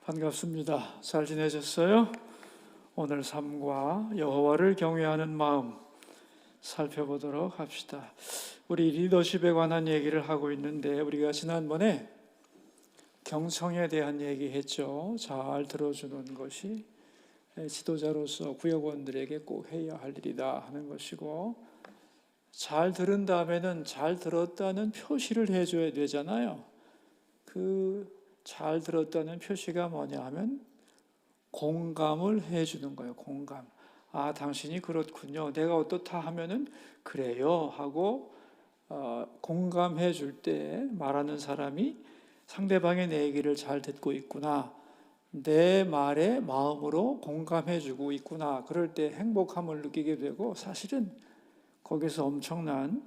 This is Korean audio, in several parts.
반갑습니다. 잘 지내셨어요? 오늘 삶과 여호와를 경외하는 마음 살펴보도록 합시다. 우리 리더십에 관한 얘기를 하고 있는데 우리가 지난번에 경청에 대한 얘기했죠. 잘 들어주는 것이 지도자로서 구역원들에게 꼭 해야 할 일이다 하는 것이고, 잘 들은 다음에는 잘 들었다는 표시를 해줘야 되잖아요. 그 잘 들었다는 표시가 뭐냐 하면 공감을 해주는 거예요. 공감. 아, 당신이 그렇군요. 내가 어떻다 하면은 그래요 하고 공감해 줄 때 말하는 사람이 상대방의 내 얘기를 잘 듣고 있구나, 내 말에 마음으로 공감해 주고 있구나, 그럴 때 행복함을 느끼게 되고, 사실은 거기서 엄청난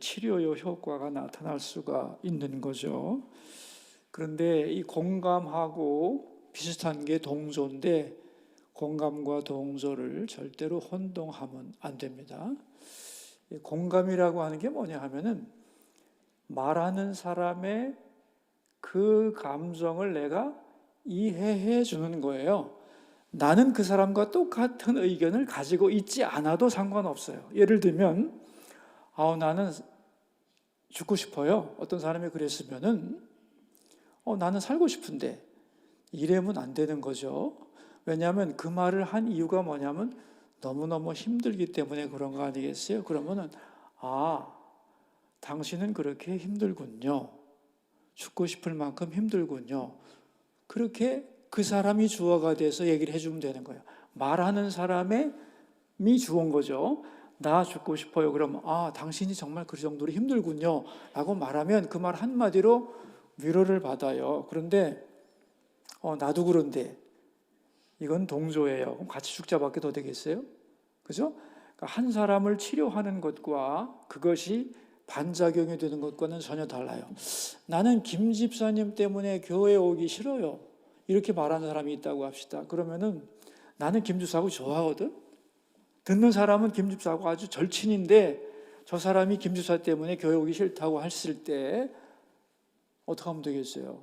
치료의 효과가 나타날 수가 있는 거죠. 그런데 이 공감하고 비슷한 게 동조인데, 공감과 동조를 절대로 혼동하면 안 됩니다. 공감이라고 하는 게 뭐냐 하면은 말하는 사람의 그 감정을 내가 이해해 주는 거예요. 나는 그 사람과 똑같은 의견을 가지고 있지 않아도 상관없어요. 예를 들면 나는 죽고 싶어요. 어떤 사람이 그랬으면은 나는 살고 싶은데, 이래면 안 되는 거죠. 왜냐하면 그 말을 한 이유가 뭐냐면 너무너무 힘들기 때문에 그런 거 아니겠어요? 그러면은 당신은 그렇게 힘들군요. 죽고 싶을 만큼 힘들군요. 그렇게 그 사람이 주어가 돼서 얘기를 해주면 되는 거예요. 말하는 사람이 주어인 거죠. 나 죽고 싶어요. 그러면 당신이 정말 그 정도로 힘들군요 라고 말하면 그 말 한마디로 위로를 받아요. 그런데 나도 그런데, 이건 동조예요. 그럼 같이 죽자밖에 더 되겠어요? 그죠? 그러니까 한 사람을 치료하는 것과 그것이 반작용이 되는 것과는 전혀 달라요. 나는 김 집사님 때문에 교회에 오기 싫어요. 이렇게 말하는 사람이 있다고 합시다. 그러면은 나는 김 집사하고 좋아하거든? 듣는 사람은 김 집사하고 아주 절친인데, 저 사람이 김 집사 때문에 교회 오기 싫다고 했을 때 어떻게 하면 되겠어요?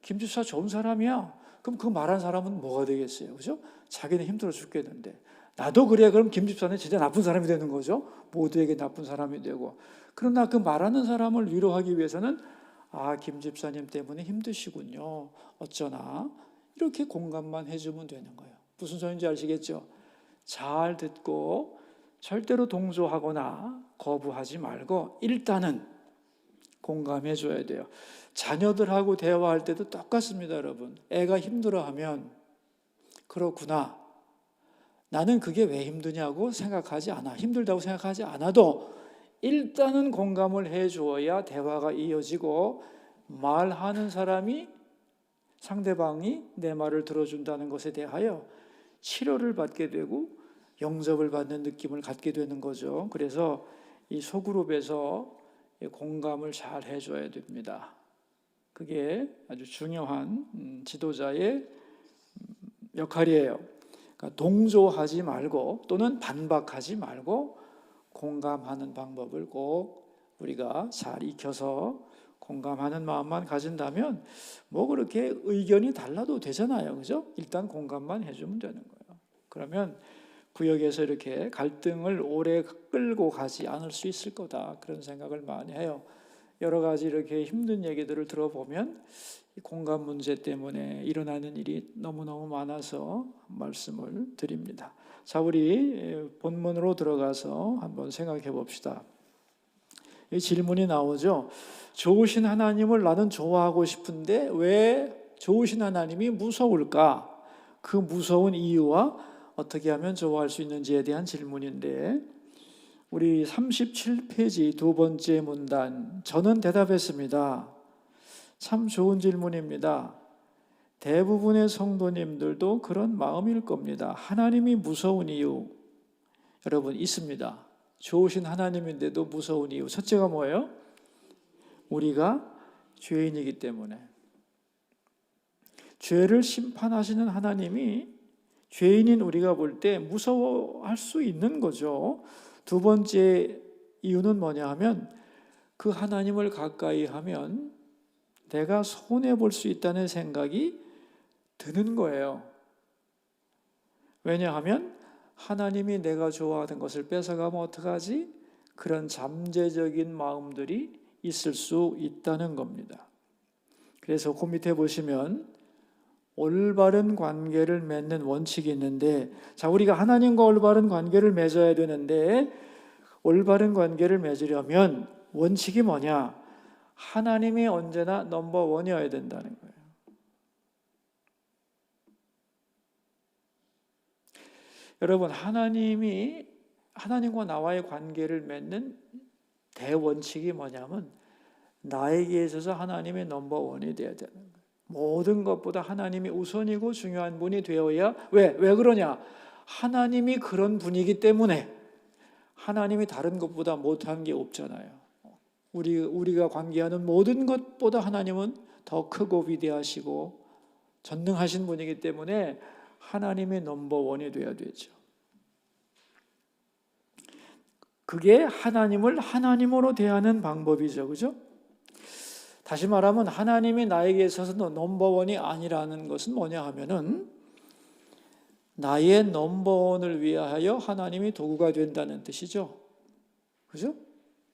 김 집사 좋은 사람이야. 그럼 그 말한 사람은 뭐가 되겠어요? 그죠? 자기는 힘들어 죽겠는데. 나도 그래. 그럼 김 집사는 진짜 나쁜 사람이 되는 거죠. 모두에게 나쁜 사람이 되고. 그러나 그 말하는 사람을 위로하기 위해서는 김 집사님 때문에 힘드시군요. 어쩌나. 이렇게 공감만 해주면 되는 거예요. 무슨 소리인지 아시겠죠? 잘 듣고 절대로 동조하거나 거부하지 말고 일단은 공감해 줘야 돼요. 자녀들하고 대화할 때도 똑같습니다, 여러분. 애가 힘들어하면 그렇구나, 나는 그게 왜 힘드냐고 생각하지 않아. 힘들다고 생각하지 않아도 일단은 공감을 해 주어야 대화가 이어지고, 말하는 사람이, 상대방이 내 말을 들어준다는 것에 대하여 치료를 받게 되고 영접을 받는 느낌을 갖게 되는 거죠. 그래서 이 소그룹에서 공감을 잘 해줘야 됩니다. 그게 아주 중요한 지도자의 역할이에요. 그러니까 동조하지 말고 또는 반박하지 말고 공감하는 방법을 꼭 우리가 잘 익혀서 공감하는 마음만 가진다면 뭐 그렇게 의견이 달라도 되잖아요. 그죠? 일단 공감만 해주면 되는 거예요. 그러면 구역에서 이렇게 갈등을 오래 끌고 가지 않을 수 있을 거다, 그런 생각을 많이 해요. 여러 가지 이렇게 힘든 얘기들을 들어보면 공감 문제 때문에 일어나는 일이 너무너무 많아서 말씀을 드립니다. 자, 우리 본문으로 들어가서 한번 생각해 봅시다. 이 질문이 나오죠. 좋으신 하나님을 나는 좋아하고 싶은데 왜 좋으신 하나님이 무서울까? 그 무서운 이유와 어떻게 하면 좋아할 수 있는지에 대한 질문인데, 우리 37페이지 두 번째 문단, 저는 대답했습니다. 참 좋은 질문입니다. 대부분의 성도님들도 그런 마음일 겁니다. 하나님이 무서운 이유, 여러분 있습니다. 좋으신 하나님인데도 무서운 이유. 첫째가 뭐예요? 우리가 죄인이기 때문에. 죄를 심판하시는 하나님이 죄인인 우리가 볼 때 무서워할 수 있는 거죠. 두 번째 이유는 뭐냐 하면, 그 하나님을 가까이 하면 내가 손해볼 수 있다는 생각이 드는 거예요. 왜냐하면 하나님이 내가 좋아하는 것을 뺏어가면 어떡하지? 그런 잠재적인 마음들이 있을 수 있다는 겁니다. 그래서 그 밑에 보시면 올바른 관계를 맺는 원칙이 있는데, 자, 우리가 하나님과 올바른 관계를 맺어야 되는데, 올바른 관계를 맺으려면 원칙이 뭐냐? 하나님이 언제나 넘버원이어야 된다는 거예요. 여러분, 하나님과 나와의 관계를 맺는 대원칙이 뭐냐면 나에게 있어서 하나님이 넘버원이 되어야 되는 거예요. 모든 것보다 하나님이 우선이고 중요한 분이 되어야, 왜 그러냐? 하나님이 그런 분이기 때문에. 하나님이 다른 것보다 못한 게 없잖아요. 우리가 관계하는 모든 것보다 하나님은 더 크고 위대하시고 전능하신 분이기 때문에 하나님의 넘버원이 되어야 되죠. 그게 하나님을 하나님으로 대하는 방법이죠. 그죠? 다시 말하면 하나님이 나에게 있어서 넘버원이 아니라는 것은 뭐냐 하면은 나의 넘버원을 위하여 하나님이 도구가 된다는 뜻이죠. 그죠?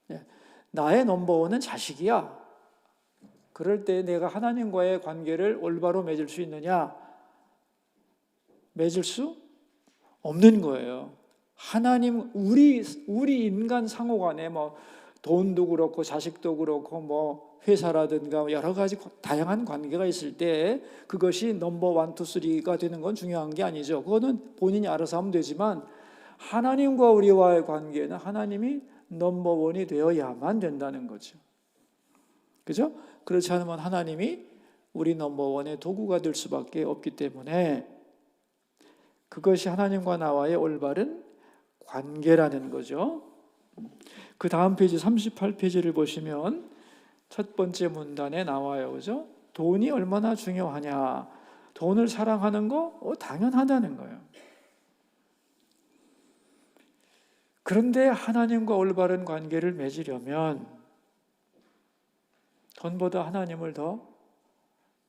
네. 나의 넘버원은 자식이야. 그럴 때 내가 하나님과의 관계를 올바로 맺을 수 있느냐? 맺을 수 없는 거예요. 하나님, 우리 인간 상호간에 뭐 돈도 그렇고 자식도 그렇고 뭐 회사라든가 여러 가지 다양한 관계가 있을 때 그것이 넘버 1, 2, 3가 되는 건 중요한 게 아니죠. 그거는 본인이 알아서 하면 되지만 하나님과 우리와의 관계는 하나님이 넘버 1이 되어야만 된다는 거죠. 그죠? 그렇지 않으면 하나님이 우리 넘버 1의 도구가 될 수밖에 없기 때문에 그것이 하나님과 나와의 올바른 관계라는 거죠. 그 다음 페이지 38페이지를 보시면 첫 번째 문단에 나와요. 그죠? 돈이 얼마나 중요하냐. 돈을 사랑하는 거 당연하다는 거예요. 그런데 하나님과 올바른 관계를 맺으려면 돈보다 하나님을 더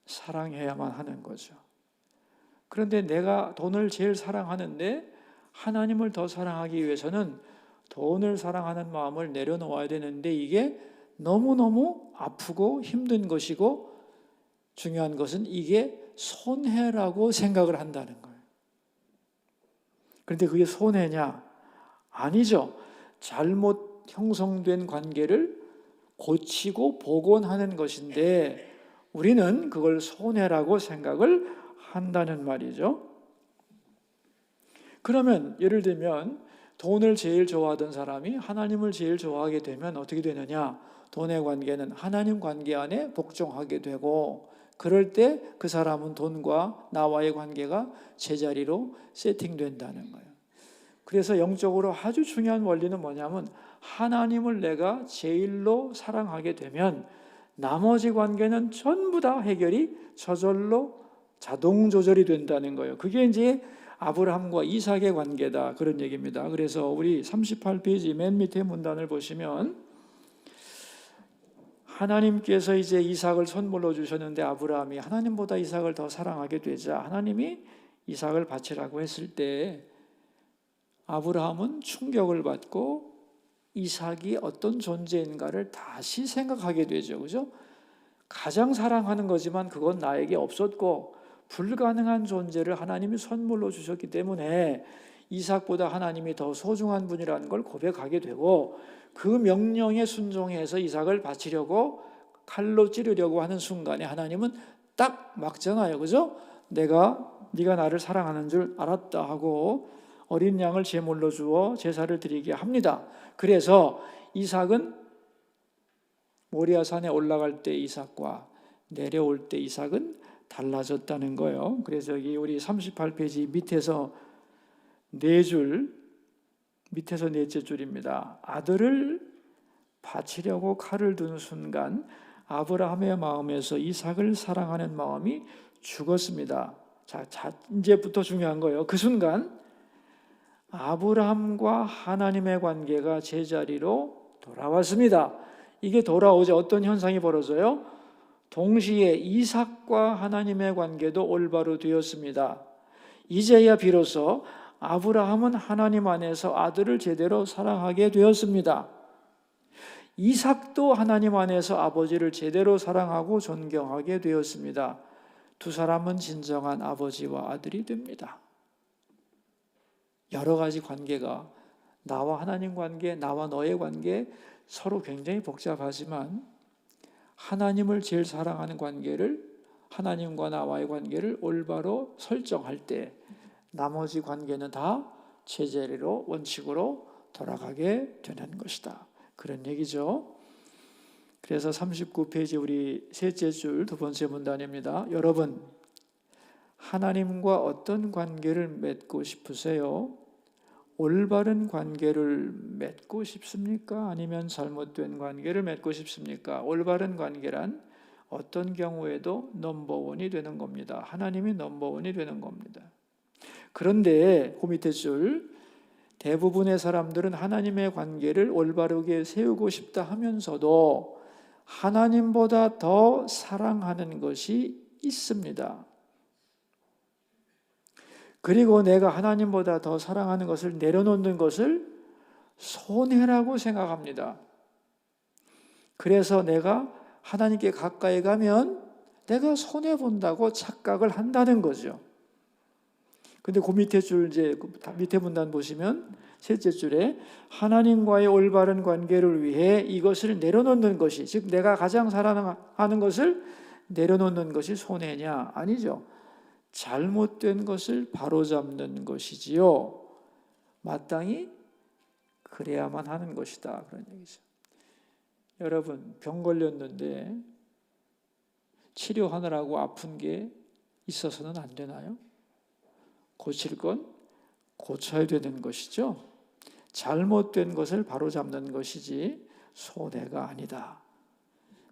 사랑해야만 하는 거죠. 그런데 내가 돈을 제일 사랑하는데 하나님을 더 사랑하기 위해서는 돈을 사랑하는 마음을 내려놓아야 되는데 이게 너무너무 아프고 힘든 것이고 중요한 것은 이게 손해라고 생각을 한다는 거예요. 그런데 그게 손해냐? 아니죠. 잘못 형성된 관계를 고치고 복원하는 것인데 우리는 그걸 손해라고 생각을 한다는 말이죠. 그러면 예를 들면 돈을 제일 좋아하던 사람이 하나님을 제일 좋아하게 되면 어떻게 되느냐? 돈의 관계는 하나님 관계 안에 복종하게 되고 그럴 때 그 사람은 돈과 나와의 관계가 제자리로 세팅된다는 거예요. 그래서 영적으로 아주 중요한 원리는 뭐냐면 하나님을 내가 제일로 사랑하게 되면 나머지 관계는 전부 다 해결이 저절로 자동 조절이 된다는 거예요. 그게 이제 아브라함과 이삭의 관계다 그런 얘기입니다. 그래서 우리 38페이지 맨 밑에 문단을 보시면 하나님께서 이제 이삭을 선물로 주셨는데 아브라함이 하나님보다 이삭을 더 사랑하게 되자 하나님이 이삭을 바치라고 했을 때 아브라함은 충격을 받고 이삭이 어떤 존재인가를 다시 생각하게 되죠. 그죠? 가장 사랑하는 거지만 그건 나에게 없었고 불가능한 존재를 하나님이 선물로 주셨기 때문에 이삭보다 하나님이 더 소중한 분이라는 걸 고백하게 되고 그 명령에 순종해서 이삭을 바치려고 칼로 찌르려고 하는 순간에 하나님은 딱 막잖아요. 그죠? 네가 나를 사랑하는 줄 알았다 하고 어린 양을 제물로 주어 제사를 드리게 합니다. 그래서 이삭은 모리아산에 올라갈 때 이삭과 내려올 때 이삭은 달라졌다는 거예요. 그래서 여기 우리 38페이지 밑에서 밑에서 넷째 줄입니다. 아들을 바치려고 칼을 든 순간 아브라함의 마음에서 이삭을 사랑하는 마음이 죽었습니다. 자, 이제부터 중요한 거예요. 그 순간 아브라함과 하나님의 관계가 제자리로 돌아왔습니다. 이게 돌아오자 어떤 현상이 벌어져요? 동시에 이삭과 하나님의 관계도 올바로 되었습니다. 이제야 비로소 아브라함은 하나님 안에서 아들을 제대로 사랑하게 되었습니다. 이삭도 하나님 안에서 아버지를 제대로 사랑하고 존경하게 되었습니다. 두 사람은 진정한 아버지와 아들이 됩니다. 여러 가지 관계가, 나와 하나님 관계, 나와 너의 관계 서로 굉장히 복잡하지만 하나님을 제일 사랑하는 관계를, 하나님과 나와의 관계를 올바로 설정할 때 나머지 관계는 다 제자리로, 원칙으로 돌아가게 되는 것이다. 그런 얘기죠. 그래서 39페이지 우리 셋째 줄 두 번째 문단입니다. 여러분, 하나님과 어떤 관계를 맺고 싶으세요? 올바른 관계를 맺고 싶습니까? 아니면 잘못된 관계를 맺고 싶습니까? 올바른 관계란 어떤 경우에도 넘버원이 되는 겁니다. 하나님이 넘버원이 되는 겁니다. 그런데 그 밑에 줄, 대부분의 사람들은 하나님의 관계를 올바르게 세우고 싶다 하면서도 하나님보다 더 사랑하는 것이 있습니다. 그리고 내가 하나님보다 더 사랑하는 것을 내려놓는 것을 손해라고 생각합니다. 그래서 내가 하나님께 가까이 가면 내가 손해본다고 착각을 한다는 거죠. 근데 그 밑에 줄, 이제 밑에 문단 보시면 셋째 줄에 하나님과의 올바른 관계를 위해 이것을 내려놓는 것이, 즉 내가 가장 사랑하는 것을 내려놓는 것이 손해냐? 아니죠. 잘못된 것을 바로잡는 것이지요. 마땅히 그래야만 하는 것이다. 그런 얘기죠. 여러분, 병 걸렸는데 치료하느라고 아픈 게 있어서는 안 되나요? 고칠 건 고쳐야 되는 것이죠. 잘못된 것을 바로잡는 것이지 손해가 아니다.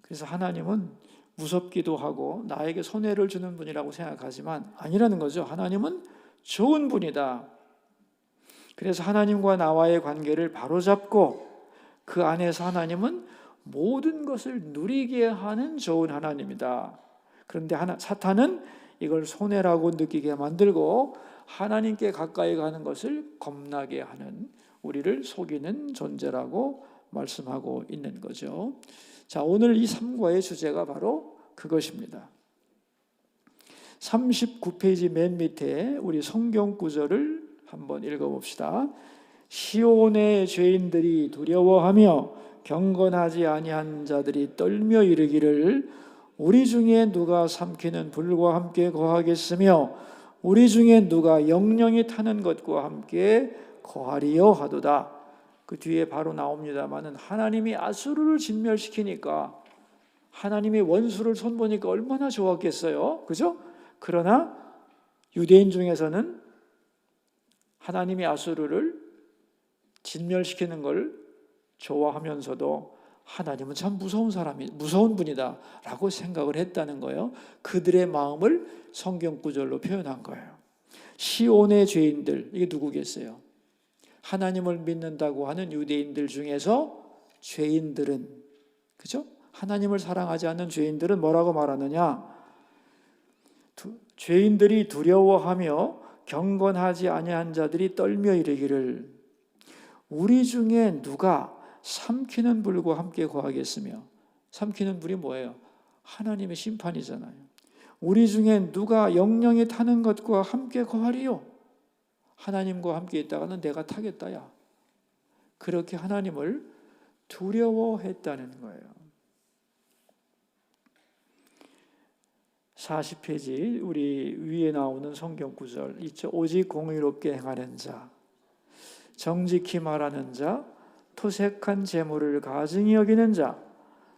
그래서 하나님은 무섭기도 하고 나에게 손해를 주는 분이라고 생각하지만 아니라는 거죠. 하나님은 좋은 분이다. 그래서 하나님과 나와의 관계를 바로잡고 그 안에서 하나님은 모든 것을 누리게 하는 좋은 하나님이다. 그런데 사탄은 이걸 손해라고 느끼게 만들고 하나님께 가까이 가는 것을 겁나게 하는, 우리를 속이는 존재라고 말씀하고 있는 거죠. 자, 오늘 이 3과의 주제가 바로 그것입니다. 39페이지 맨 밑에 우리 성경 구절을 한번 읽어봅시다. 시온의 죄인들이 두려워하며 경건하지 아니한 자들이 떨며 이르기를 우리 중에 누가 삼키는 불과 함께 거하겠으며 우리 중에 누가 영영이 타는 것과 함께 거하리요 하도다. 그 뒤에 바로 나옵니다마는 하나님이 아수르를 진멸시키니까 하나님이 원수를 손보니까 얼마나 좋았겠어요. 그죠? 그러나 유대인 중에서는 하나님이 아수르를 진멸시키는 걸 좋아하면서도 하나님은 참 무서운 분이다 라고 생각을 했다는 거예요. 그들의 마음을 성경 구절로 표현한 거예요. 시온의 죄인들, 이게 누구겠어요? 하나님을 믿는다고 하는 유대인들 중에서 죄인들은, 그죠? 하나님을 사랑하지 않는 죄인들은 뭐라고 말하느냐? 죄인들이 두려워하며 경건하지 아니한 자들이 떨며 이르기를 우리 중에 누가 삼키는 불과 함께 거하겠으며, 삼키는 불이 뭐예요? 하나님의 심판이잖아요. 우리 중에 누가 영영이 타는 것과 함께 거하리요? 하나님과 함께 있다가는 내가 타겠다 야. 그렇게 하나님을 두려워했다는 거예요. 40페이지 우리 위에 나오는 성경 구절 있죠. 오직 공의롭게 행하는 자, 정직히 말하는 자, 토색한 재물을 가증히 여기는 자,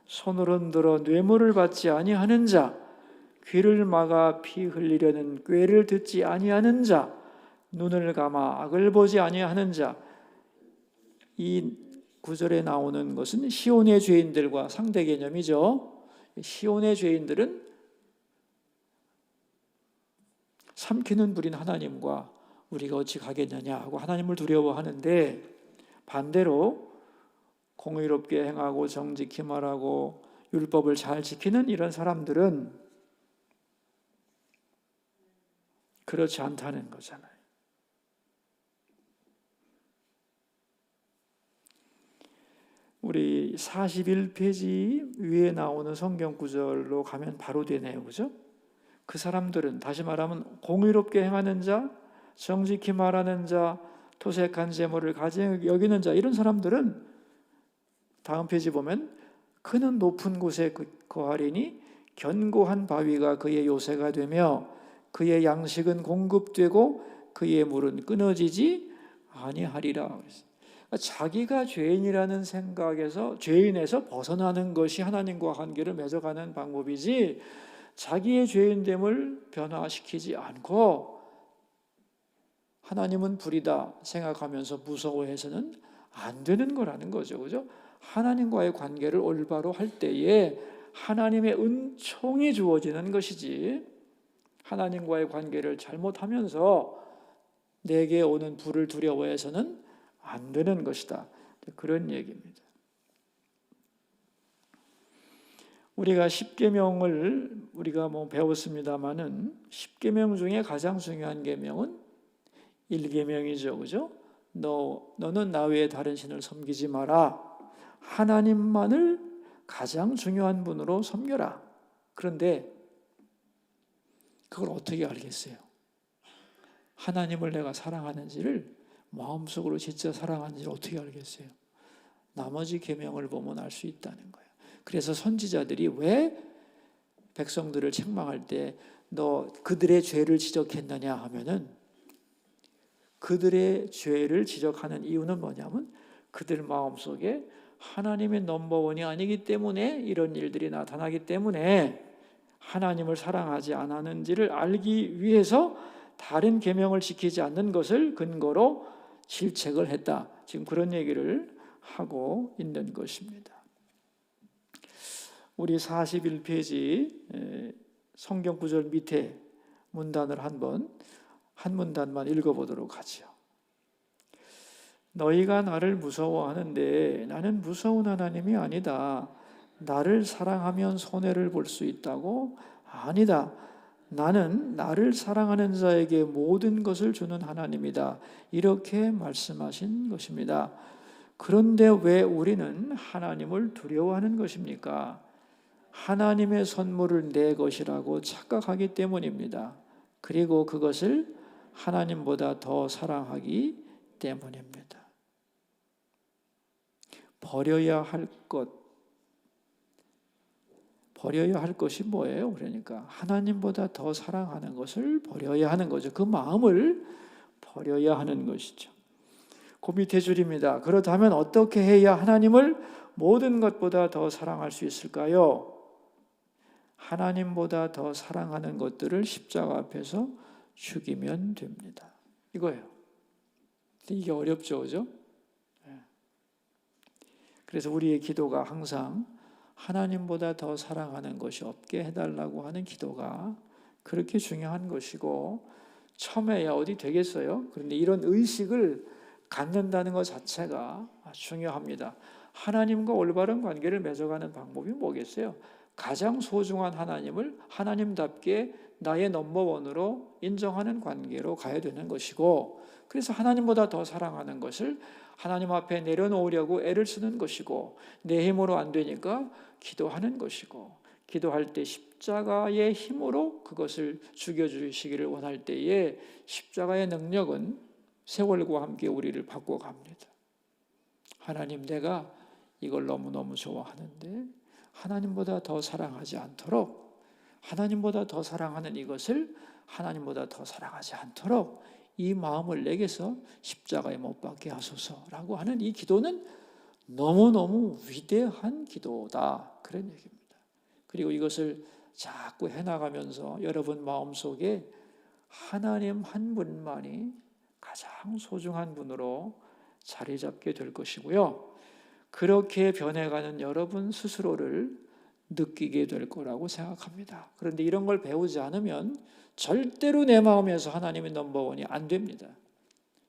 손을 흔들어 뇌물을 받지 아니하는 자, 귀를 막아 피 흘리려는 꾀를 듣지 아니하는 자, 눈을 감아 악을 보지 아니하는 자. 이 구절에 나오는 것은 시온의 죄인들과 상대 개념이죠. 시온의 죄인들은 삼키는 불인 하나님과 우리가 어찌 가겠느냐 하고 하나님을 두려워하는데, 반대로 공의롭게 행하고 정직히 말하고 율법을 잘 지키는 이런 사람들은 그렇지 않다는 거잖아요. 우리 41페이지 위에 나오는 성경 구절로 가면 바로 되네요. 그죠? 그 사람들은 다시 말하면 공의롭게 행하는 자, 정직히 말하는 자, 토색한 재물을 가증히 여기는 자, 이런 사람들은 다음 페이지 보면 그는 높은 곳에 거하리니 견고한 바위가 그의 요새가 되며 그의 양식은 공급되고 그의 물은 끊어지지 아니하리라. 자기가 죄인이라는 생각에서 죄인에서 벗어나는 것이 하나님과 관계를 맺어가는 방법이지, 자기의 죄인됨을 변화시키지 않고 하나님은 불이다 생각하면서 무서워해서는 안 되는 거라는 거죠. 그죠? 하나님과의 관계를 올바로 할 때에 하나님의 은총이 주어지는 것이지, 하나님과의 관계를 잘못하면서 내게 오는 불을 두려워해서는 안 되는 것이다. 그런 얘기입니다. 우리가 십계명을 우리가 배웠습니다마는 십계명 중에 가장 중요한 계명은 1계명이죠. 그죠? 너는 나 외에 다른 신을 섬기지 마라. 하나님만을 가장 중요한 분으로 섬겨라. 그런데 그걸 어떻게 알겠어요? 하나님을 내가 사랑하는지를, 마음속으로 진짜 사랑하는지를 어떻게 알겠어요? 나머지 계명을 보면 알 수 있다는 거예요. 그래서 선지자들이 왜 백성들을 책망할 때 너 그들의 죄를 지적했느냐 하면은, 그들의 죄를 지적하는 이유는 뭐냐면 그들 마음속에 하나님의 넘버원이 아니기 때문에 이런 일들이 나타나기 때문에 하나님을 사랑하지 않았는지를 알기 위해서 다른 계명을 지키지 않는 것을 근거로 질책을 했다. 지금 그런 얘기를 하고 있는 것입니다. 우리 41페이지 성경 구절 밑에 문단을 한 문단만 읽어보도록 하죠. 너희가 나를 무서워하는데 나는 무서운 하나님이 아니다. 나를 사랑하면 손해를 볼 수 있다고? 아니다. 나는 나를 사랑하는 자에게 모든 것을 주는 하나님이다. 이렇게 말씀하신 것입니다. 그런데 왜 우리는 하나님을 두려워하는 것입니까? 하나님의 선물을 내 것이라고 착각하기 때문입니다. 그리고 그것을 하나님보다 더 사랑하기 때문입니다. 버려야 할 것이 뭐예요? 그러니까 하나님보다 더 사랑하는 것을 버려야 하는 거죠. 그 마음을 버려야 하는 것이죠. 그 밑에 줄입니다. 그렇다면 어떻게 해야 하나님을 모든 것보다 더 사랑할 수 있을까요? 하나님보다 더 사랑하는 것들을 십자가 앞에서 죽이면 됩니다. 이거예요. 이게 어렵죠, 그죠? 그래서 우리의 기도가 항상 하나님보다 더 사랑하는 것이 없게 해달라고 하는 기도가 그렇게 중요한 것이고, 처음에야 어디 되겠어요? 그런데 이런 의식을 갖는다는 것 자체가 중요합니다. 하나님과 올바른 관계를 맺어가는 방법이 뭐겠어요? 가장 소중한 하나님을 하나님답게 나의 넘버원으로 인정하는 관계로 가야 되는 것이고, 그래서 하나님보다 더 사랑하는 것을 하나님 앞에 내려놓으려고 애를 쓰는 것이고, 내 힘으로 안 되니까 기도하는 것이고, 기도할 때 십자가의 힘으로 그것을 죽여주시기를 원할 때에 십자가의 능력은 세월과 함께 우리를 바꿔갑니다. 하나님, 내가 이걸 너무너무 좋아하는데 하나님보다 더 사랑하지 않도록, 하나님보다 더 사랑하는 이것을 하나님보다 더 사랑하지 않도록 이 마음을 내게서 십자가에 못 박게 하소서라고 하는 이 기도는 너무너무 위대한 기도다, 그런 얘기입니다. 그리고 이것을 자꾸 해나가면서 여러분 마음속에 하나님 한 분만이 가장 소중한 분으로 자리 잡게 될 것이고요, 그렇게 변해가는 여러분 스스로를 느끼게 될 거라고 생각합니다. 그런데 이런 걸 배우지 않으면 절대로 내 마음에서 하나님의 넘버원이 안 됩니다.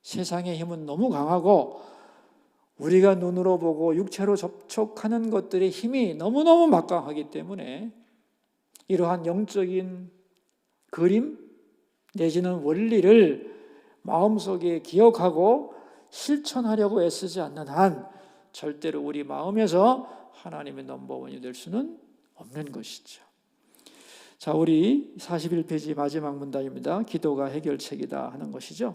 세상의 힘은 너무 강하고 우리가 눈으로 보고 육체로 접촉하는 것들의 힘이 너무너무 막강하기 때문에 이러한 영적인 그림 내지는 원리를 마음속에 기억하고 실천하려고 애쓰지 않는 한 절대로 우리 마음에서 하나님의 넘버원이 될 수는 없는 것이죠. 자, 우리 41페이지 마지막 문단입니다. 기도가 해결책이다 하는 것이죠.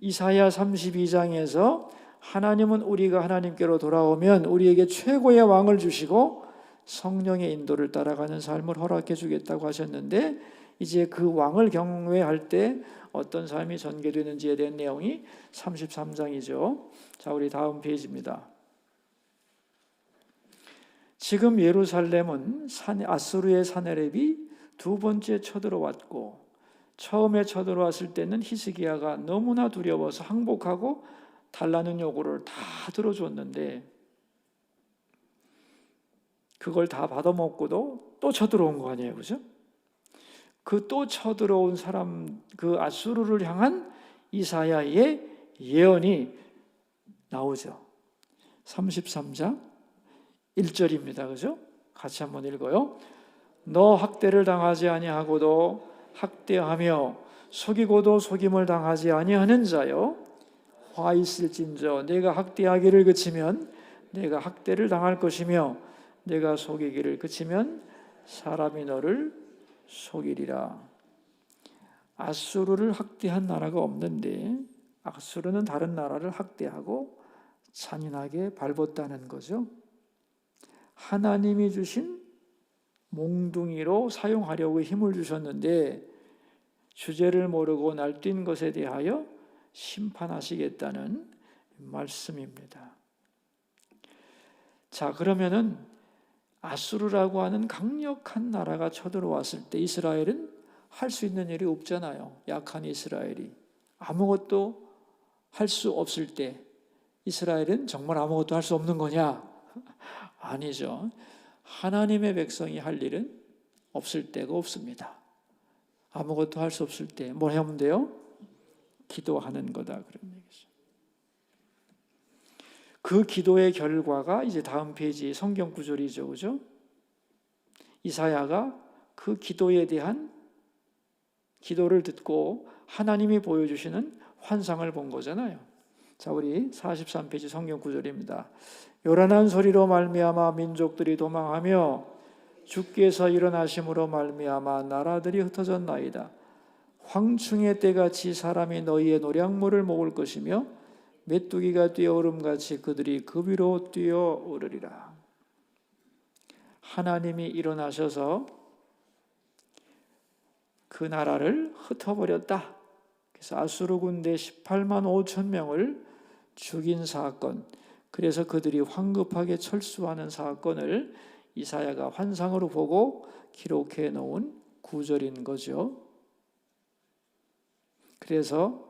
이사야 32장에서 하나님은 우리가 하나님께로 돌아오면 우리에게 최고의 왕을 주시고 성령의 인도를 따라가는 삶을 허락해 주겠다고 하셨는데, 이제 그 왕을 경외할 때 어떤 삶이 전개되는지에 대한 내용이 33장이죠. 자, 우리 다음 페이지입니다. 지금 예루살렘은 아수르의 사내립이 두 번째 쳐들어왔고, 처음에 쳐들어왔을 때는 히스기야가 너무나 두려워서 항복하고 달라는 요구를 다 들어줬는데, 그걸 다 받아먹고도 또 쳐들어온 거 아니에요, 그죠? 그 또 쳐들어온 사람, 그 아수르를 향한 이사야의 예언이 나오죠. 33장 1절입니다. 그죠? 같이 한번 읽어요. 너 학대를 당하지 아니하고도 학대하며 속이고도 속임을 당하지 아니하는 자여, 화 있을진저 내가 학대하기를 그치면 내가 학대를 당할 것이며 내가 속이기를 그치면 사람이 너를 속이리라. 아수르를 학대한 나라가 없는데 아수르는 다른 나라를 학대하고 잔인하게 밟았다는 거죠. 하나님이 주신 몽둥이로 사용하려고 힘을 주셨는데 주제를 모르고 날뛴 것에 대하여 심판하시겠다는 말씀입니다. 자, 그러면은 아수르라고 하는 강력한 나라가 쳐들어왔을 때 이스라엘은 할 수 있는 일이 없잖아요. 약한 이스라엘이 아무것도 할 수 없을 때 이스라엘은 정말 아무것도 할 수 없는 거냐? 아니죠. 하나님의 백성이 할 일은 없을 때가 없습니다. 아무것도 할 수 없을 때 뭘 하면 돼요? 기도하는 거다, 그런 얘기죠. 그 기도의 결과가 이제 다음 페이지 성경 구절이죠, 그죠? 이사야가 그 기도에 대한 기도를 듣고 하나님이 보여주시는 환상을 본 거잖아요. 자, 우리 43페이지 성경 구절입니다. 요란한 소리로 말미암아 민족들이 도망하며 주께서 일어나심으로 말미암아 나라들이 흩어졌나이다. 황충의 때같이 사람이 너희의 노량물을 먹을 것이며 메뚜기가 뛰어오름같이 그들이 그 위로 뛰어오르리라. 하나님이 일어나셔서 그 나라를 흩어버렸다. 그래서 아수르 군대 18만 5천 명을 죽인 사건, 그래서 그들이 황급하게 철수하는 사건을 이사야가 환상으로 보고 기록해 놓은 구절인 거죠. 그래서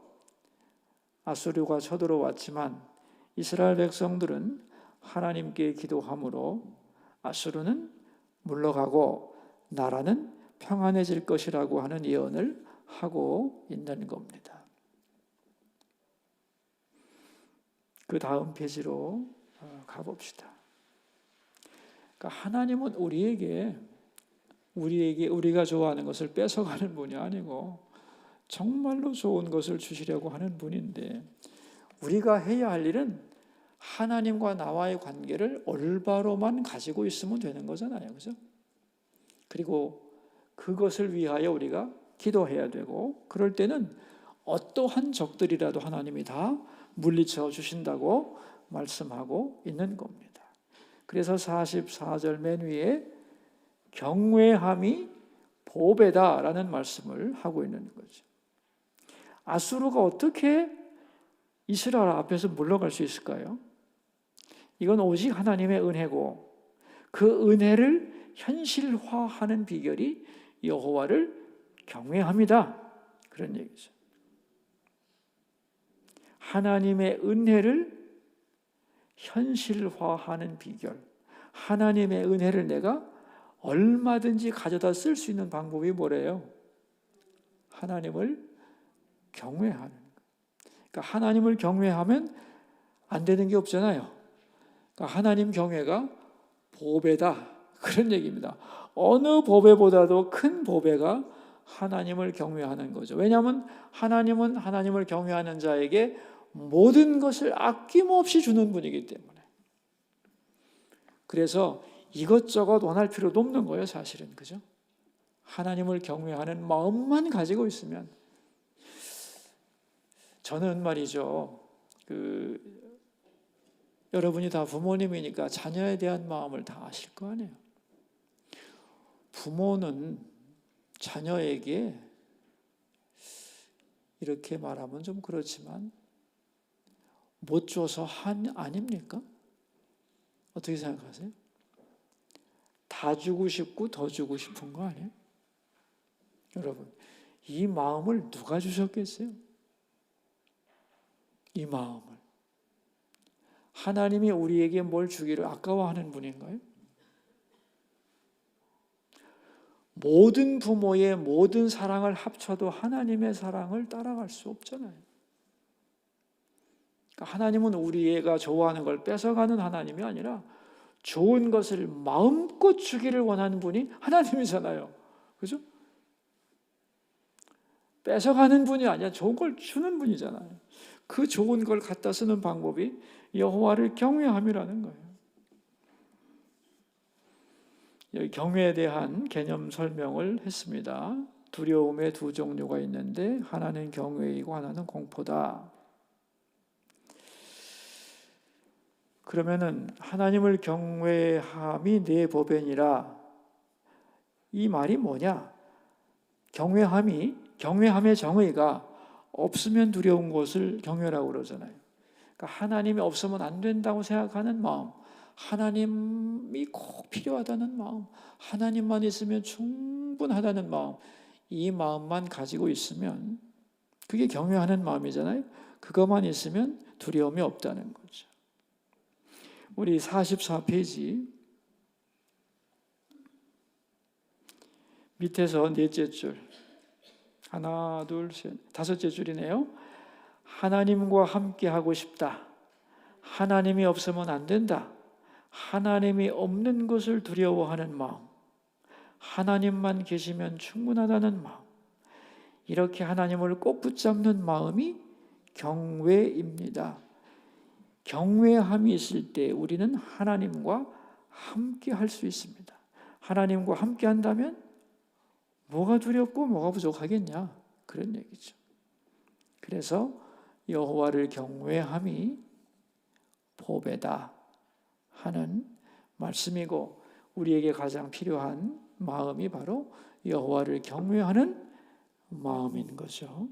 아수르가 쳐들어왔지만 이스라엘 백성들은 하나님께 기도함으로 아수르는 물러가고 나라는 평안해질 것이라고 하는 예언을 하고 있는 겁니다. 그 다음 페이지로 가봅시다. 그러니까 하나님은 우리가 좋아하는 것을 뺏어가는 분이 아니고 정말로 좋은 것을 주시려고 하는 분인데, 우리가 해야 할 일은 하나님과 나와의 관계를 올바로만 가지고 있으면 되는 거잖아요, 그죠? 그리고 그것을 위하여 우리가 기도해야 되고, 그럴 때는 어떠한 적들이라도 하나님이 다 물리쳐 주신다고 말씀하고 있는 겁니다. 그래서 44절 맨 위에 경외함이 보배다라는 말씀을 하고 있는 거죠. 아수르가 어떻게 이스라엘 앞에서 물러갈 수 있을까요? 이건 오직 하나님의 은혜고, 그 은혜를 현실화하는 비결이 여호와를 경외합니다. 그런 얘기죠. 하나님의 은혜를 현실화하는 비결, 하나님의 은혜를 내가 얼마든지 가져다 쓸 수 있는 방법이 뭐래요? 하나님을 경외하는 것. 그러니까 하나님을 경외하면 안 되는 게 없잖아요. 그러니까 하나님 경외가 보배다, 그런 얘기입니다. 어느 보배보다도 큰 보배가 하나님을 경외하는 거죠. 왜냐하면 하나님은 하나님을 경외하는 자에게 모든 것을 아낌없이 주는 분이기 때문에. 그래서 이것저것 원할 필요도 없는 거예요, 사실은. 그죠? 하나님을 경외하는 마음만 가지고 있으면. 저는 말이죠, 여러분이 다 부모님이니까 자녀에 대한 마음을 다 아실 거 아니에요. 부모는 자녀에게, 이렇게 말하면 좀 그렇지만, 못 줘서 한 아닙니까? 어떻게 생각하세요? 다 주고 싶고 더 주고 싶은 거 아니에요? 여러분, 이 마음을 누가 주셨겠어요? 이 마음을. 하나님이 우리에게 뭘 주기를 아까워하는 분인가요? 모든 부모의 모든 사랑을 합쳐도 하나님의 사랑을 따라갈 수 없잖아요. 그러니까 하나님은 우리가 좋아하는 걸 뺏어가는 하나님이 아니라 좋은 것을 마음껏 주기를 원하는 분이 하나님이잖아요. 그죠? 뺏어가는 분이 아니라 좋은 걸 주는 분이잖아요. 그 좋은 걸 갖다 쓰는 방법이 여호와를 경외함이라는 거예요. 여기 경외에 대한 개념 설명을 했습니다. 두려움의 두 종류가 있는데 하나는 경외이고 하나는 공포다. 그러면은 하나님을 경외함이 내 법이니라, 이 말이 뭐냐? 경외함의 정의가 없으면 두려운 것을 경외라고 그러잖아요. 그러니까 하나님이 없으면 안 된다고 생각하는 마음, 하나님이 꼭 필요하다는 마음, 하나님만 있으면 충분하다는 마음, 이 마음만 가지고 있으면 그게 경외하는 마음이잖아요. 그것만 있으면 두려움이 없다는 거죠. 우리 44페이지 밑에서 넷째 줄, 하나, 둘, 셋, 다섯째 줄이네요. 하나님과 함께 하고 싶다. 하나님이 없으면 안 된다. 하나님이 없는 것을 두려워하는 마음, 하나님만 계시면 충분하다는 마음, 이렇게 하나님을 꼭 붙잡는 마음이 경외입니다. 경외함이 있을 때 우리는 하나님과 함께 할 수 있습니다. 하나님과 함께 한다면 뭐가 두렵고 뭐가 부족하겠냐, 그런 얘기죠. 그래서 여호와를 경외함이 보배다 하는 말씀이고, 우리에게 가장 필요한 마음이 바로 여호와를 경외하는 마음인 거죠.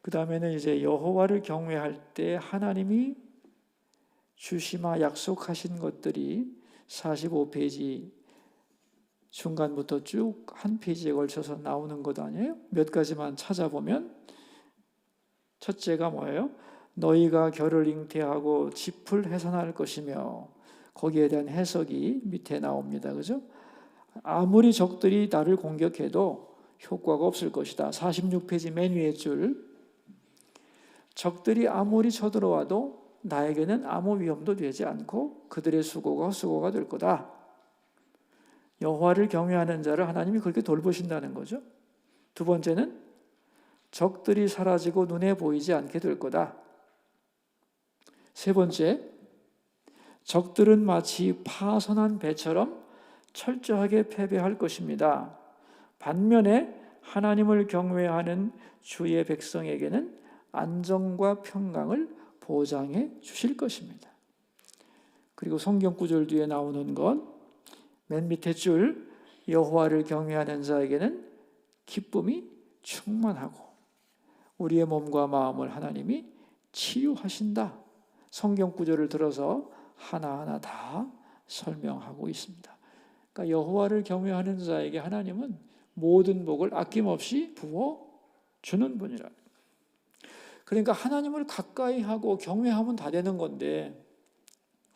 그 다음에는 이제 여호와를 경외할 때 하나님이 주시마 약속하신 것들이 45페이지 중간부터 쭉 한 페이지에 걸쳐서 나오는 것 아니에요? 몇 가지만 찾아보면, 첫째가 뭐예요? 너희가 겨를 잉태하고 짚을 해산할 것이며, 거기에 대한 해석이 밑에 나옵니다. 그죠? 아무리 적들이 나를 공격해도 효과가 없을 것이다. 46페이지 맨 위에 줄, 적들이 아무리 쳐들어와도 나에게는 아무 위험도 되지 않고 그들의 수고가 헛수고가 될 거다. 여호와를 경외하는 자를 하나님이 그렇게 돌보신다는 거죠. 두 번째는 적들이 사라지고 눈에 보이지 않게 될 거다. 세 번째, 적들은 마치 파선한 배처럼 철저하게 패배할 것입니다. 반면에 하나님을 경외하는 주의 백성에게는 안정과 평강을 보장해 주실 것입니다. 그리고 성경 구절 뒤에 나오는 것, 맨 밑에 줄, 여호와를 경외하는 자에게는 기쁨이 충만하고 우리의 몸과 마음을 하나님이 치유하신다. 성경 구절을 들어서 하나하나 다 설명하고 있습니다. 그러니까 여호와를 경외하는 자에게 하나님은 모든 복을 아낌없이 부어 주는 분이라. 그러니까 하나님을 가까이 하고 경외하면 다 되는 건데,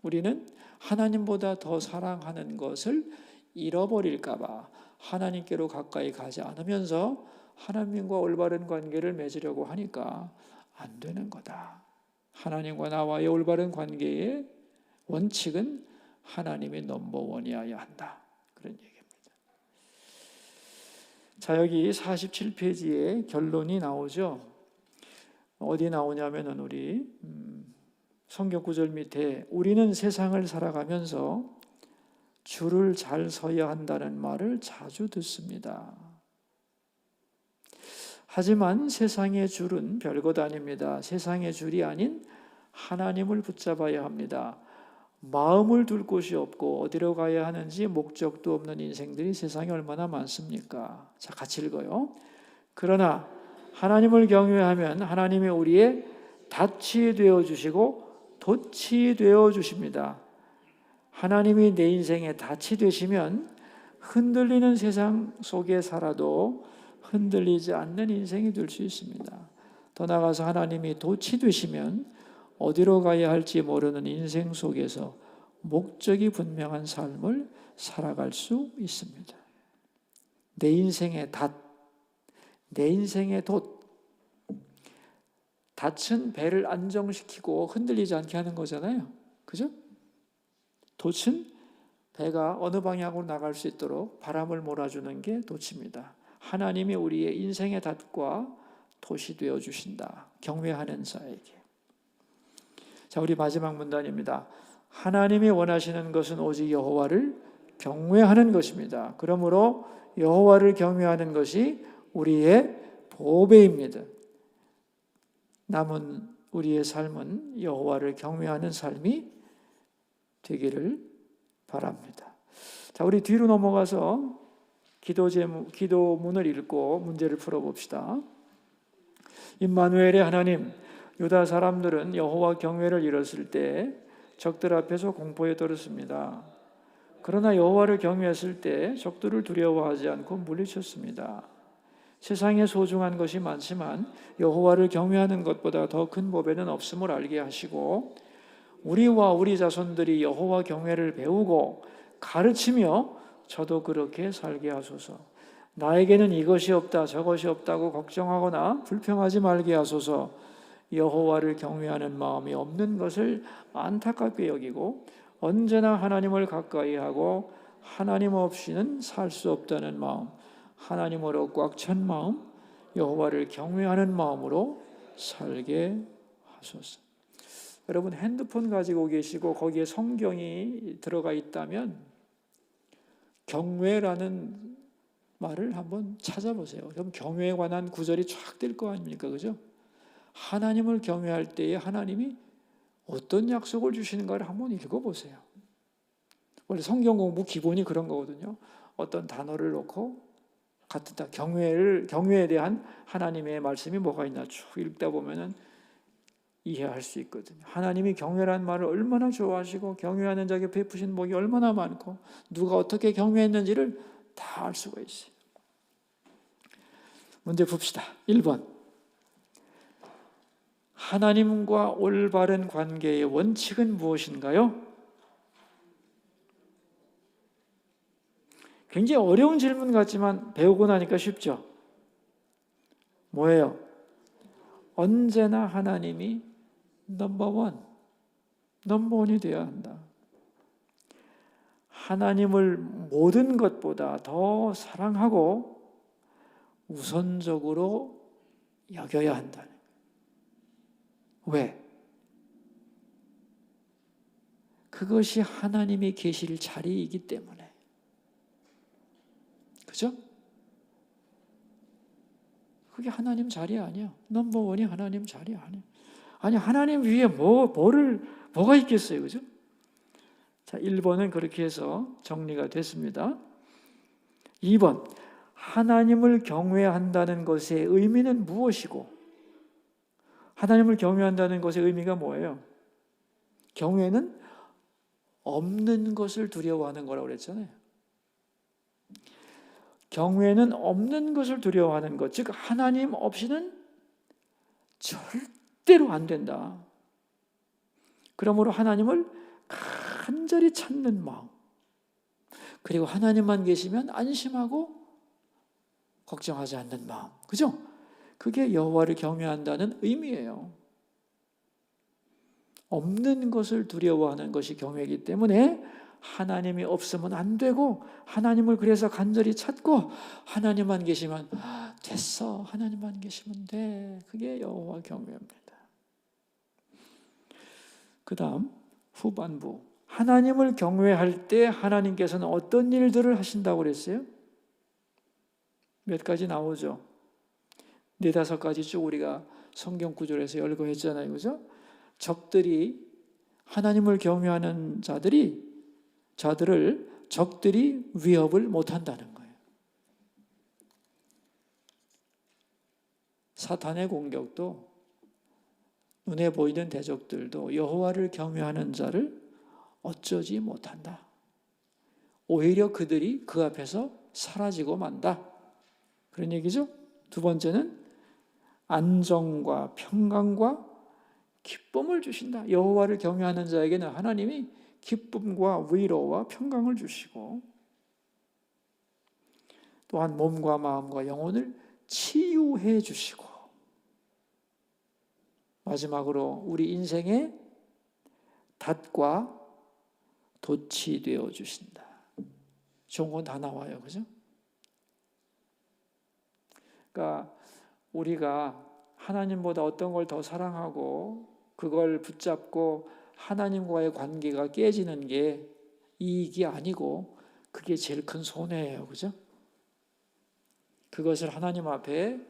우리는 하나님보다 더 사랑하는 것을 잃어버릴까 봐 하나님께로 가까이 가지 않으면서 하나님과 올바른 관계를 맺으려고 하니까 안 되는 거다. 하나님과 나와의 올바른 관계의 원칙은 하나님이 넘버원이어야 한다. 그런 얘기입니다. 자, 여기 47페이지에 결론이 나오죠. 어디 나오냐면은 우리 성경 구절 밑에 우리는 세상을 살아가면서 줄을 잘 서야 한다는 말을 자주 듣습니다. 하지만 세상의 줄은 별것 아닙니다. 세상의 줄이 아닌 하나님을 붙잡아야 합니다. 마음을 둘 곳이 없고 어디로 가야 하는지 목적도 없는 인생들이 세상에 얼마나 많습니까? 자, 같이 읽어요. 그러나 하나님을 경외하면 하나님이 우리의 닻이 되어주시고 돛이 되어주십니다. 하나님이 내 인생의 닻이 되시면 흔들리는 세상 속에 살아도 흔들리지 않는 인생이 될 수 있습니다. 더 나아가서 하나님이 돛이 되시면 어디로 가야 할지 모르는 인생 속에서 목적이 분명한 삶을 살아갈 수 있습니다. 내 인생의 닷, 내 인생의 돛. 닷은 배를 안정시키고 흔들리지 않게 하는 거잖아요. 그죠? 돛은 배가 어느 방향으로 나갈 수 있도록 바람을 몰아주는 게 돛입니다. 하나님이 우리의 인생의 닷과 돛이 되어주신다. 경외하는 자에게. 자, 우리 마지막 문단입니다. 하나님이 원하시는 것은 오직 여호와를 경외하는 것입니다. 그러므로 여호와를 경외하는 것이 우리의 보배입니다. 남은 우리의 삶은 여호와를 경외하는 삶이 되기를 바랍니다. 자, 우리 뒤로 넘어가서 기도문을 읽고 문제를 풀어봅시다. 임마누엘의 하나님, 유다 사람들은 여호와 경외를 잃었을 때 적들 앞에서 공포에 떨었습니다. 그러나 여호와를 경외했을 때 적들을 두려워하지 않고 물리쳤습니다. 세상에 소중한 것이 많지만 여호와를 경외하는 것보다 더 큰 보배는 없음을 알게 하시고 우리와 우리 자손들이 여호와 경외를 배우고 가르치며 저도 그렇게 살게 하소서. 나에게는 이것이 없다 저것이 없다고 걱정하거나 불평하지 말게 하소서. 여호와를 경외하는 마음이 없는 것을 안타깝게 여기고 언제나 하나님을 가까이 하고 하나님 없이는 살 수 없다는 마음, 하나님으로 꽉 찬 마음, 여호와를 경외하는 마음으로 살게 하소서. 여러분 핸드폰 가지고 계시고 거기에 성경이 들어가 있다면 경외라는 말을 한번 찾아보세요. 그럼 경외에 관한 구절이 쫙 뜰 거 아닙니까? 그죠? 하나님을 경외할 때에 하나님이 어떤 약속을 주시는가를 한번 읽어보세요. 원래 성경 공부 기본이 그런 거거든요. 어떤 단어를 놓고 같은 경외에 대한 하나님의 말씀이 뭐가 있나 쭉 읽다 보면은 이해할 수 있거든요. 하나님이 경외라는 말을 얼마나 좋아하시고 경외하는 자에게 베푸신 복이 얼마나 많고 누가 어떻게 경외했는지를 다 알 수가 있어요. 문제 봅시다. 1번. 하나님과 올바른 관계의 원칙은 무엇인가요? 굉장히 어려운 질문 같지만 배우고 나니까 쉽죠? 뭐예요? 언제나 하나님이 넘버원이 되어야 한다. 하나님을 모든 것보다 더 사랑하고 우선적으로 여겨야 한다. 왜? 그것이 하나님이 계실 자리이기 때문에. 그죠? 그게 하나님 자리 아니야. 넘버원이 하나님 자리 아니야. 아니 하나님 위에 뭐가 있겠어요. 그죠? 자, 1번은 그렇게 해서 정리가 됐습니다. 2번. 하나님을 경외한다는 것의 의미는 무엇이고 하나님을 경외한다는 것의 의미가 뭐예요? 경외는 없는 것을 두려워하는 거라고 그랬잖아요. 경외는 없는 것을 두려워하는 것, 즉 하나님 없이는 절대로 안 된다. 그러므로 하나님을 간절히 찾는 마음, 그리고 하나님만 계시면 안심하고 걱정하지 않는 마음. 그죠? 그게 여호와를 경외한다는 의미예요. 없는 것을 두려워하는 것이 경외이기 때문에 하나님이 없으면 안 되고 하나님을 그래서 간절히 찾고 하나님만 계시면 됐어. 하나님만 계시면 돼. 그게 여호와 경외입니다. 그 다음 후반부. 하나님을 경외할 때 하나님께서는 어떤 일들을 하신다고 그랬어요? 몇 가지 나오죠. 4-5가지 쭉 우리가 성경 구절에서 열거했잖아요. 그죠? 적들이 하나님을 경외하는 자들을 적들이 위협을 못한다는 거예요. 사탄의 공격도 눈에 보이는 대적들도 여호와를 경외하는 자를 어쩌지 못한다. 오히려 그들이 그 앞에서 사라지고 만다. 그런 얘기죠. 두 번째는 안정과 평강과 기쁨을 주신다. 여호와를 경외하는 자에게는 하나님이 기쁨과 위로와 평강을 주시고 또한 몸과 마음과 영혼을 치유해 주시고 마지막으로 우리 인생의 닷과 돛이 되어 주신다. 좋은 건 다 나와요. 그죠? 그러니까 우리가 하나님보다 어떤 걸 더 사랑하고 그걸 붙잡고 하나님과의 관계가 깨지는 게 이익이 아니고 그게 제일 큰 손해예요. 그죠? 그것을 하나님 앞에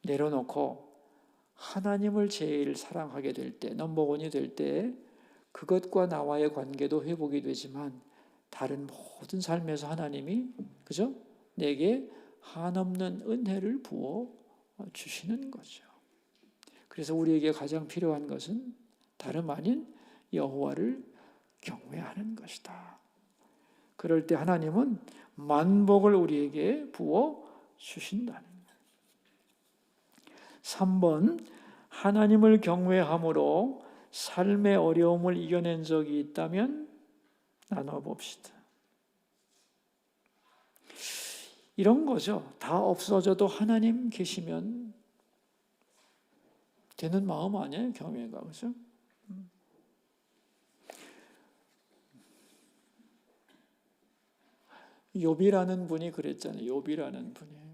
내려놓고 하나님을 제일 사랑하게 될 때, 넘버원이 될 때 그것과 나와의 관계도 회복이 되지만 다른 모든 삶에서 하나님이 그죠? 내게 한없는 은혜를 부어 주시는 거죠. 그래서 우리에게 가장 필요한 것은 다름 아닌 여호와를 경외하는 것이다. 그럴 때 하나님은 만복을 우리에게 부어 주신다는 거예요. 3번, 하나님을 경외함으로 삶의 어려움을 이겨낸 적이 있다면 나눠봅시다. 이런 거죠. 다 없어져도 하나님 계시면 되는 마음 아니에요? 경외가. 그렇죠? 욥이라는 분이 그랬잖아요. 욥이라는 분이.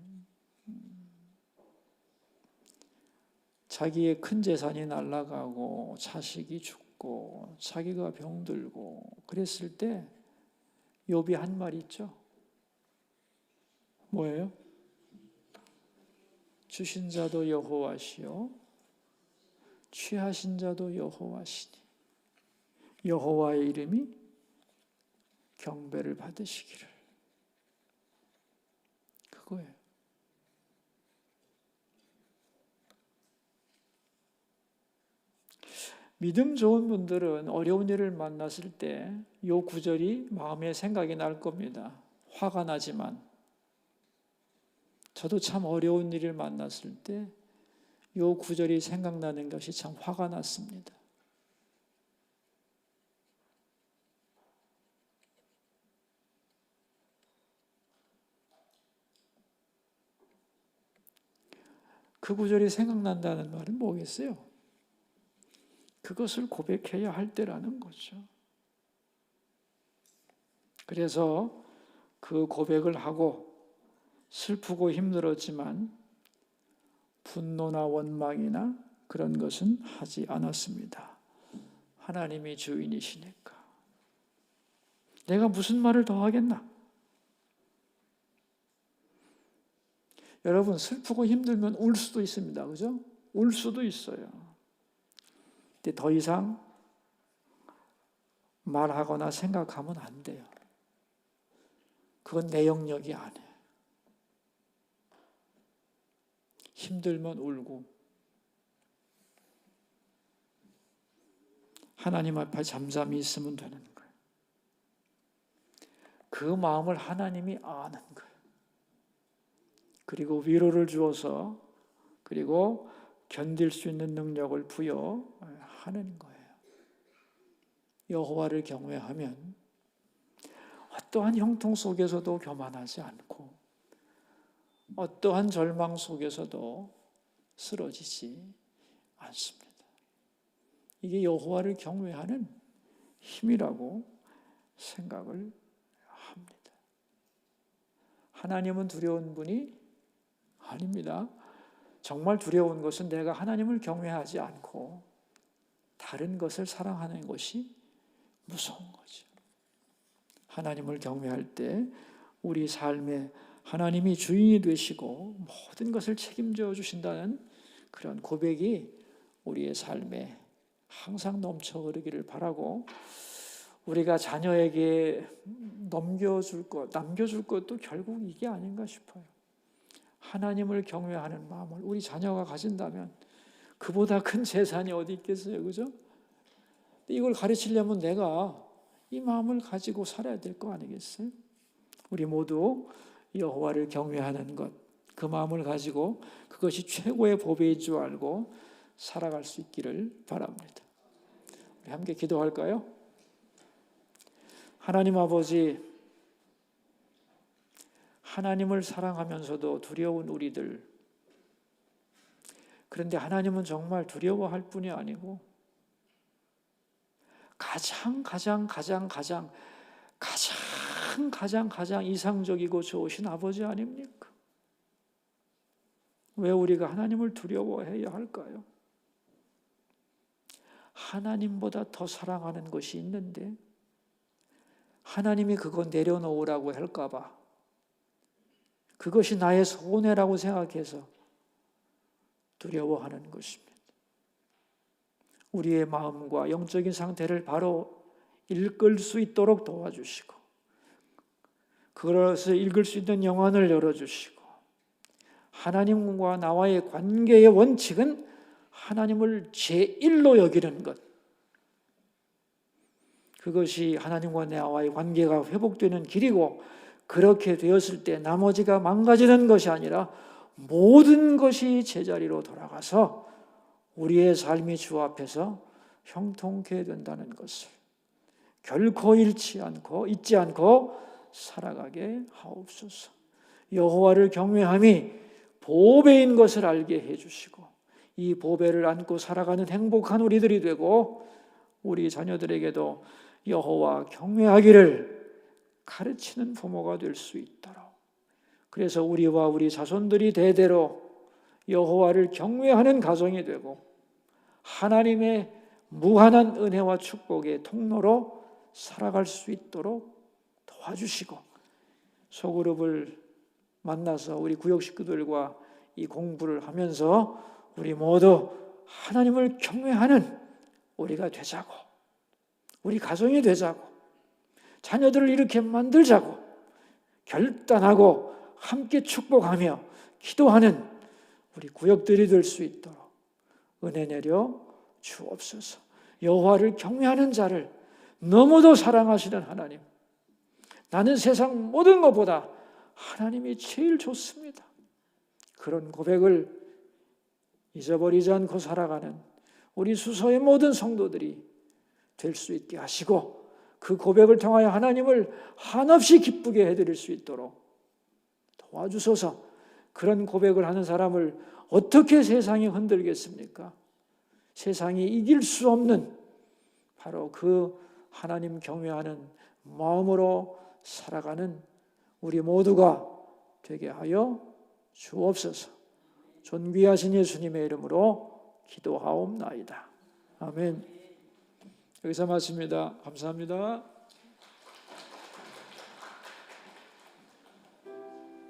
자기의 큰 재산이 날아가고 자식이 죽고 자기가 병들고 그랬을 때 욥이 한 말 있죠. 뭐예요? 주신 자도 여호와시요 취하신 자도 여호와시니 여호와의 이름이 경배를 받으시기를. 그거예요. 믿음 좋은 분들은 어려운 일을 만났을 때 이 구절이 마음에 생각이 날 겁니다. 화가 나지만 저도 참 어려운 일을 만났을 때 이 구절이 생각나는 것이 참 화가 났습니다. 그 구절이 생각난다는 말은 뭐겠어요? 그것을 고백해야 할 때라는 거죠. 그래서 그 고백을 하고 슬프고 힘들었지만 분노나 원망이나 그런 것은 하지 않았습니다. 하나님이 주인이시니까. 내가 무슨 말을 더 하겠나? 여러분 슬프고 힘들면 울 수도 있습니다. 그죠? 울 수도 있어요. 근데 더 이상 말하거나 생각하면 안 돼요. 그건 내 영역이 아니에요. 힘들면 울고 하나님 앞에 잠잠히 있으면 되는 거예요. 그 마음을 하나님이 아는 거예요. 그리고 위로를 주어서 그리고 견딜 수 있는 능력을 부여하는 거예요. 여호와를 경외하면 어떠한 형통 속에서도 교만하지 않고 어떠한 절망 속에서도 쓰러지지 않습니다. 이게 여호와를 경외하는 힘이라고 생각을 합니다. 하나님은 두려운 분이 아닙니다. 정말 두려운 것은 내가 하나님을 경외하지 않고 다른 것을 사랑하는 것이 무서운 거죠. 하나님을 경외할 때 우리 삶에 하나님이 주인이 되시고 모든 것을 책임져 주신다는 그런 고백이 우리의 삶에 항상 넘쳐 흐르기를 바라고, 우리가 자녀에게 남겨줄 것도 결국 이게 아닌가 싶어요. 하나님을 경외하는 마음을 우리 자녀가 가진다면 그보다 큰 재산이 어디 있겠어요, 그죠? 이걸 가르치려면 내가 이 마음을 가지고 살아야 될 거 아니겠어요? 우리 모두 여호와를 경외하는 것, 그 마음을 가지고 그것이 최고의 복인 줄 알고 살아갈 수 있기를 바랍니다. 우리 함께 기도할까요? 하나님 아버지, 하나님을 사랑하면서도 두려운 우리들, 그런데 하나님은 정말 두려워할 뿐이 아니고 가장 이상적이고 좋으신 아버지 아닙니까? 왜 우리가 하나님을 두려워해야 할까요? 하나님보다 더 사랑하는 것이 있는데 하나님이 그거 내려놓으라고 할까 봐, 그것이 나의 손해라고 생각해서 두려워하는 것입니다. 우리의 마음과 영적인 상태를 바로 읽을 수 있도록 도와주시고, 그것을 읽을 수 있는 영안을 열어주시고, 하나님과 나와의 관계의 원칙은 하나님을 제1로 여기는 것, 그것이 하나님과 나와의 관계가 회복되는 길이고, 그렇게 되었을 때 나머지가 망가지는 것이 아니라 모든 것이 제자리로 돌아가서 우리의 삶이 주 앞에서 형통케 된다는 것을 결코 잊지 않고 살아가게 하옵소서. 여호와를 경외함이 보배인 것을 알게 해주시고, 이 보배를 안고 살아가는 행복한 우리들이 되고, 우리 자녀들에게도 여호와 경외하기를 가르치는 부모가 될 수 있도록, 그래서 우리와 우리 자손들이 대대로 여호와를 경외하는 가정이 되고 하나님의 무한한 은혜와 축복의 통로로 살아갈 수 있도록 도와주시고, 소그룹을 만나서 우리 구역 식구들과 이 공부를 하면서 우리 모두 하나님을 경외하는 우리가 되자고, 우리 가정이 되자고, 자녀들을 이렇게 만들자고 결단하고 함께 축복하며 기도하는 우리 구역들이 될 수 있도록 은혜 내려 주옵소서. 여호와를 경외하는 자를 너무도 사랑하시는 하나님, 나는 세상 모든 것보다 하나님이 제일 좋습니다. 그런 고백을 잊어버리지 않고 살아가는 우리 수서의 모든 성도들이 될 수 있게 하시고, 그 고백을 통하여 하나님을 한없이 기쁘게 해드릴 수 있도록 도와주소서. 그런 고백을 하는 사람을 어떻게 세상이 흔들겠습니까? 세상이 이길 수 없는 바로 그 하나님 경외하는 마음으로 살아가는 우리 모두가 되게 하여 주옵소서. 존귀하신 예수님의 이름으로 기도하옵나이다. 아멘. 여기서 마칩니다. 감사합니다.